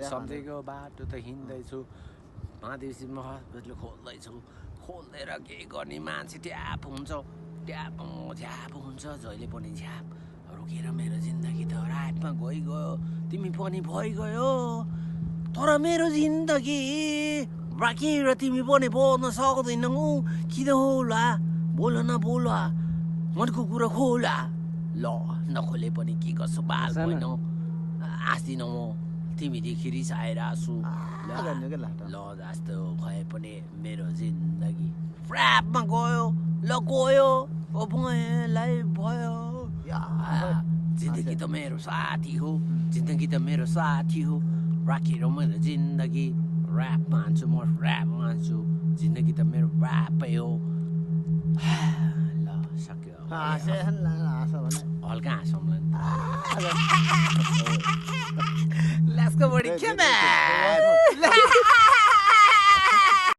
सधैँको बाटो त हिँड्दैछु महादेवसीमा हस्पिटल खोल्दैछु खोलेर के गर्ने मान्छे ट्याप हुन्छ झ्याप हुन्छ जहिले पनि झ्याप रोकेर मेरो जिन्दगी त रातमा गइगयो तिमी पनि भइगयो तर मेरो जिन्दगी राखेर तिमी पनि बोल्न सक्दैनौ किन होला बोल न बोल मनको कुरा खोला ल नखोले पनि के कसो बाल होइन आस्दिन म तिमीदेखि रिसाएर आसु ल जस्तो भए पनि मेरो जिन्दगी फ्र्यापमा गयो ल गयो भएलाई भयो जिन्दगी त मेरो साथी हो जिन्दगी त मेरो साथी हो राखेर मेरो जिन्दगी ऱ्याप मान्छु म ऱ्याप मान्छु जिन्दगी त मेरो ऱ्यापै हो ल सक्यो हल्का हाँसौँला लास्को बढी के